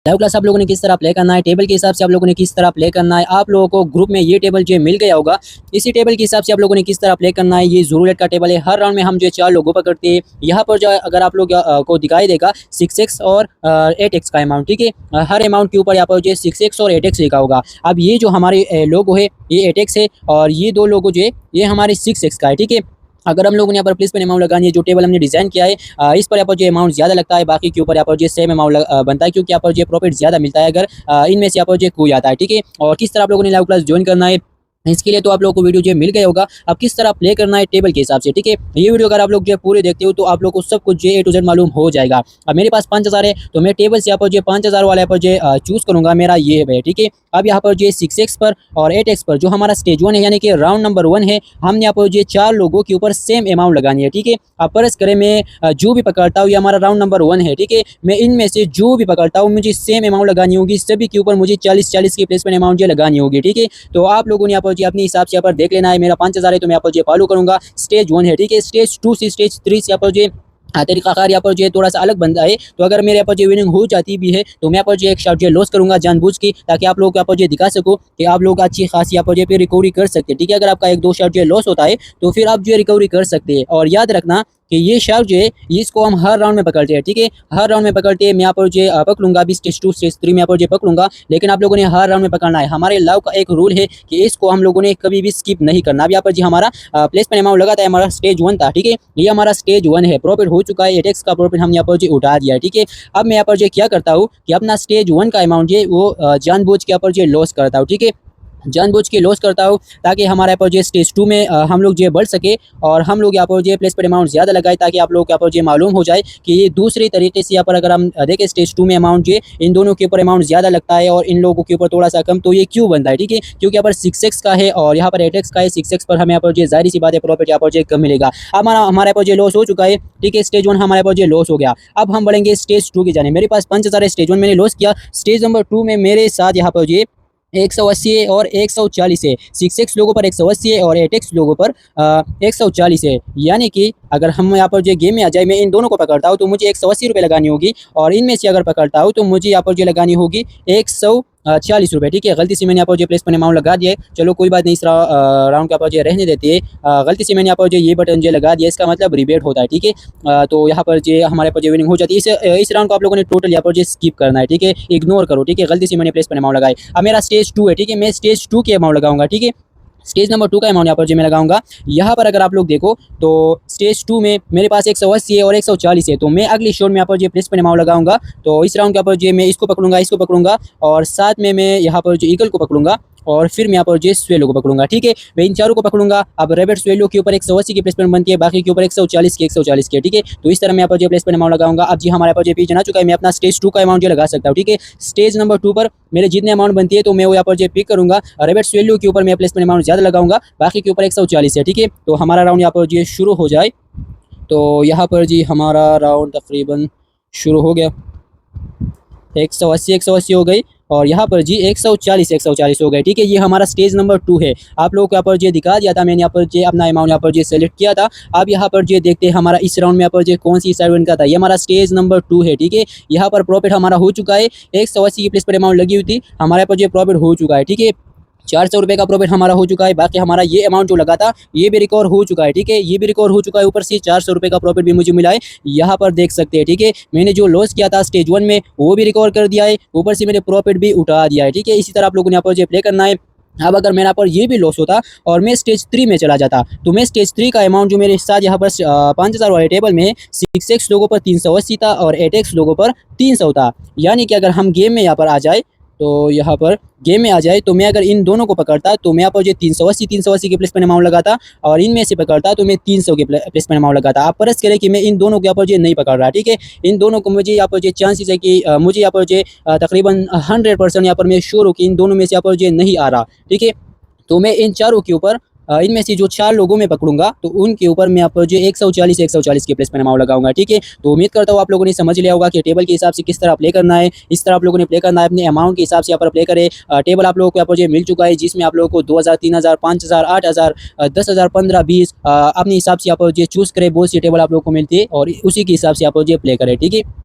Live class आप लोगों ने किस तरह प्ले करना है, टेबल के हिसाब से आप लोगों ने किस तरह प्ले करना है। आप लोगों को ग्रुप में ये टेबल जो मिल गया होगा, इसी टेबल के हिसाब से आप लोगों ने किस तरह प्ले करना है। ये ज़रूरत का टेबल है। हर राउंड में हम जो है 4 लोगों पर करते हैं। यहाँ पर जो है अगर आप लोग को दिखाई देगा 6x और 8x का अमाउंट, ठीक है। हर अमाउंट के ऊपर यहाँ पर जो है 6x और 8x लिखा होगा। अब ये जो हमारे लोगो है ये 8x है और ये 2 लोगो जो है ये हमारे 6x का है, ठीक है। अगर हम लोगों ने यहाँ पर प्लेसमेंट अमाउंट लगानी है, जो टेबल हमने डिज़ाइन किया है इस पर यहाँ पर जो अमाउंट ज़्यादा लगता है, बाकी के ऊपर यहाँ पर जो सेम अमाउंट बनता है, क्योंकि यहाँ पर जो प्रॉफिट ज़्यादा मिलता है अगर इनमें से यहाँ पर जो कोई आता है, ठीक है। और किस तरह आप लोगों ने लाइव क्लास ज्वाइन करना है इसके लिए तो आप लोगों को वीडियो जो मिल गया होगा। अब किस तरह प्ले करना है टेबल के हिसाब से, ठीक है। ये वीडियो अगर आप लोग जो पूरे देखते हो तो आप लोग को सब कुछ जो A to Z मालूम हो जाएगा। अब मेरे पास 5000 है तो मैं टेबल से यहाँ पर जो 5000 वाला यहाँ पर जो चूज़ करूँगा, मेरा ये है, ठीक है। अब यहाँ पर जो 6x पर और 8x पर जो हमारा स्टेज 1 है यानी कि राउंड नंबर 1 है, हमने यहाँ पर जो 4 लोगों के ऊपर सेम अमाउंट लगानी है, ठीक है। अब फर्ज करें मैं जो भी पकड़ता हूँ, ये हमारा राउंड नंबर 1 है, ठीक है। मैं इनमें से जो भी पकड़ता हूँ मुझे सेम अमाउंट लगानी होगी, सभी के ऊपर मुझे 40-40 की प्लेसमेंट अमाउंट जो लगानी होगी, ठीक है। तो आप लोगों ने यहाँ पर जो अपने हिसाब से यहाँ पर देख लेना है। मेरा 5000 है तो मैं यहाँ पर जो फॉलो करूँगा। स्टेज 1 है, ठीक है। स्टेज 2 से स्टेज 3 से यहाँ पर जो तरीकाकार यहाँ पर जो है थोड़ा सा अलग बनता है। तो अगर मेरे यहाँ पर जो विनिंग हो जाती भी है तो मैं यहाँ पर जो एक शॉट जो लॉस करूँगा जानबूझ के, ताकि आप लोगों को यहाँ पर जो दिखा सकूँ कि आप लोग अच्छी खासी यहाँ पर जो रिकवरी कर सकते हैं, ठीक है। अगर आपका 1-2 शॉट जो लॉस होता है तो फिर आप जो है रिकवरी कर सकते हैं। और याद रखना कि ये शॉट जो है इसको हम हर राउंड में पकड़ते हैं, ठीक है। हर राउंड में पकड़ते हैं। मैं यहाँ पर जो पकड़ूंगा अभी स्टेज 2 स्टेज 3 में यहाँ पर जो पकड़ूंगा, लेकिन आप लोगों ने हर राउंड में पकड़ना है। हमारे लाइव का एक रूल है कि इसको हम लोगों ने कभी भी स्किप नहीं करना। अब यहाँ पर जी हमारा प्लेसमेंट अमाउंट लगा था, हमारा स्टेज 1 था, ठीक है। ये हमारा स्टेज 1 है, प्रॉफिट हो चुका है। 8x का प्रॉफिट हम यहाँ पर जो उठा दिया है, ठीक है। अब मैं यहाँ पर जो क्या करता हूँ कि अपना स्टेज 1 का अमाउंट जो वो जानबूझ के यहाँ पर जो लॉस करता हूँ, ठीक है। जानबूझ के लॉस करता हूँ ताकि हमारे यहाँ पर जो स्टेज 2 में हम लोग जो बढ़ सके और हम लोग यहाँ पर जो प्लेस पर अमाउंट ज़्यादा लगाए, ताकि आप लोग यहाँ पर जो मालूम हो जाए कि ये दूसरी तरीके से यहाँ पर अगर हम देखें स्टेज 2 में अमाउंट जो इन दोनों के ऊपर अमाउंट ज़्यादा लगता है और इन लोगों के ऊपर थोड़ा सा कम, तो ये क्यों बनता है, ठीक है। क्योंकि यहाँ पर 6x का है और यहाँ पर 8x का है। 6x पर हमें यहाँ पर जो जाहिर सी बात है प्रॉफिट यहाँ पर जो कम मिलेगा। हमारे यहाँ पर जो लॉस हो चुका है, ठीक है। स्टेज 1 हमारे यहाँ पर जो लॉस हो गया। अब हम बढ़ेंगे स्टेज 2 की जाने। मेरे पास 5000 है, स्टेज 1 मैंने लॉस किया। स्टेज नंबर 2 में मेरे साथ यहाँ पर जो 180 है और 140 है। 6x लोगों पर 180 है और 8x लोगों पर 140 है। यानी कि अगर हम यहाँ पर जो गेम में आ जाए, मैं इन दोनों को पकड़ता हूँ तो मुझे 180 रुपये लगानी होगी और इनमें से अगर पकड़ता हूँ तो मुझे यहाँ पर जो लगानी होगी 140 रुपये, ठीक है। गलती से मैंने यहाँ पर जो प्लेसमेंट अमाउंट लगा दिया है, चलो कोई बात नहीं, इस राउंड का पर जो रहने देते हैं। गलती से मैंने यहाँ पर जो ये बटन जो लगा दिया, इसका मतलब रिबेट होता है, ठीक है। तो यहाँ पर जो हमारे पर जो विनिंग हो जाती है। इस राउंड को आप लोगों ने टोटल यहाँ पर जो स्किप करना है, ठीक है। इग्नोर करो, ठीक है। गलती से मैंने प्लेसमेंट अमाउंट लगाए। अब मेरा स्टेज 2 है, ठीक है। मैं स्टेज 2 के अमाउंट लगाऊंगा, ठीक है। स्टेज नंबर 2 का अमाउंट यहाँ पर जो मैं लगाऊंगा, यहाँ पर अगर आप लोग देखो तो स्टेज 2 में मेरे पास 180 है और 140 है। तो मैं अगली शॉट में यहाँ पर जो प्लेसमेंट अमाउंट लगाऊंगा, तो इस राउंड के ऊपर जो मैं इसको पकड़ूंगा और साथ में मैं यहाँ पर जो ईगल को पकड़ूंगा और फिर मैं यहाँ पर जो स्वेलो को पकड़ूंगा, ठीक है। मैं इन चारों को पकड़ूंगा। अब रेबेट स्वेलो के ऊपर 180 की प्लेसमेंट बनती है, बाकी के ऊपर 140 की, ठीक है। तो इस तरह मैं यहाँ पर जो प्लेसमेंट अमाउंट लगाऊंगा। अब जी हमारे यहाँ पर जो पीछे आ चुका है, मैं अपना स्टेज 2 का अमाउंट जो लगा सकता हूँ, ठीक है। स्टेज नंबर 2 पर मेरे जितने अमाउंट बनती है तो मैं वो यहाँ पर जो पिक करूँगा। रेबेट स्वेलो के ऊपर मैं प्लेसमेंट अमाउंट ज़्यादा लगाऊंगा, बाकी के ऊपर 140 है, ठीक है। तो हमारा राउंड यहाँ पर जो शुरू हो जाए, तो यहाँ पर जी हमारा राउंड तकरीबन शुरू हो गया। 180 हो गई और यहाँ पर जी 140 हो गए, ठीक है। ये हमारा स्टेज नंबर 2 है। आप लोगों को यहाँ पर जो दिखा दिया था, मैंने यहाँ पर जो अपना अमाउंट यहाँ पर जो सेलेक्ट किया था। अब यहाँ पर जो देखते हैं हमारा इस राउंड में यहाँ पर जो कौन सी साइड का था, ये हमारा स्टेज नंबर 2 है, ठीक है। यहाँ पर प्रॉफिट हमारा हो चुका है। 180 की प्लेस पर अमाउंट लगी हुई थी, हमारे यहाँ पर जो प्रॉफिट हो चुका है, ठीक है। 400 रुपये का प्रॉफिट हमारा हो चुका है। बाकी हमारा ये अमाउंट जो लगा था ये भी रिकवर हो चुका है, ठीक है। ये भी रिकवर हो चुका है, ऊपर से 400 रुपये का प्रॉफिट भी मुझे मिला है, यहाँ पर देख सकते हैं, ठीक है। मैंने जो लॉस किया था स्टेज 1 में वो भी रिकवर कर दिया है, ऊपर से मैंने प्रॉफिट भी उठा दिया है, ठीक है। इसी तरह आप लोगों ने यहाँ पर जो प्ले करना है। अब अगर मेरा पर ये भी लॉस होता और मैं स्टेज 3 में चला जाता, तो मैं स्टेज 3 का अमाउंट जो मेरे साथ यहाँ पर 5000 वाले टेबल में 6x लोगों पर 380 था और 8x लोगों पर 300 था। यानी कि अगर हम गेम में यहाँ पर आ जाए, तो यहाँ पर गेम में आ जाए तो मैं अगर इन दोनों को पकड़ता तो मैं यहाँ पर जो 380 के प्लेसमेंट अमाउंट लगाता और इनमें से पकड़ता तो मैं 300 के प्लेसमेंट अमाउंट लगाता। आप परस करें कि मैं इन दोनों को यहाँ पर जो नहीं पकड़ रहा, ठीक है। इन दोनों को मुझे यहाँ पर जो चांसेस है कि मुझे यहाँ पर जो तकरीबन 100% यहाँ पर मैं श्योर हूँ कि इन दोनों में से यहाँ पर जो नहीं आ रहा, ठीक है। तो मैं इन चारों के ऊपर इनमें से जो 4 लोगों में पकड़ूंगा तो उनके ऊपर मैं आप जो 140 के प्लेसमेंट अमाउंट लगाऊंगा, ठीक है। तो उम्मीद करता हूँ आप लोगों ने समझ लिया होगा कि टेबल के हिसाब से किस तरह प्ले करना है। इस तरह आप लोगों ने प्ले करना है, अपने अमाउंट के हिसाब से यहाँ पर प्ले करें। टेबल आप लोगों को यहाँ पर जो मिल चुका है, जिसमें आप लोगों को 2000, 3000, 5000, 8000, 10,000, 15, 20 अपने हिसाब से यहाँ पर जो चूज़ करें। बहुत सी टेबल आप लोगों को मिलती है और उसी के हिसाब से आप जो प्ले करें, ठीक है।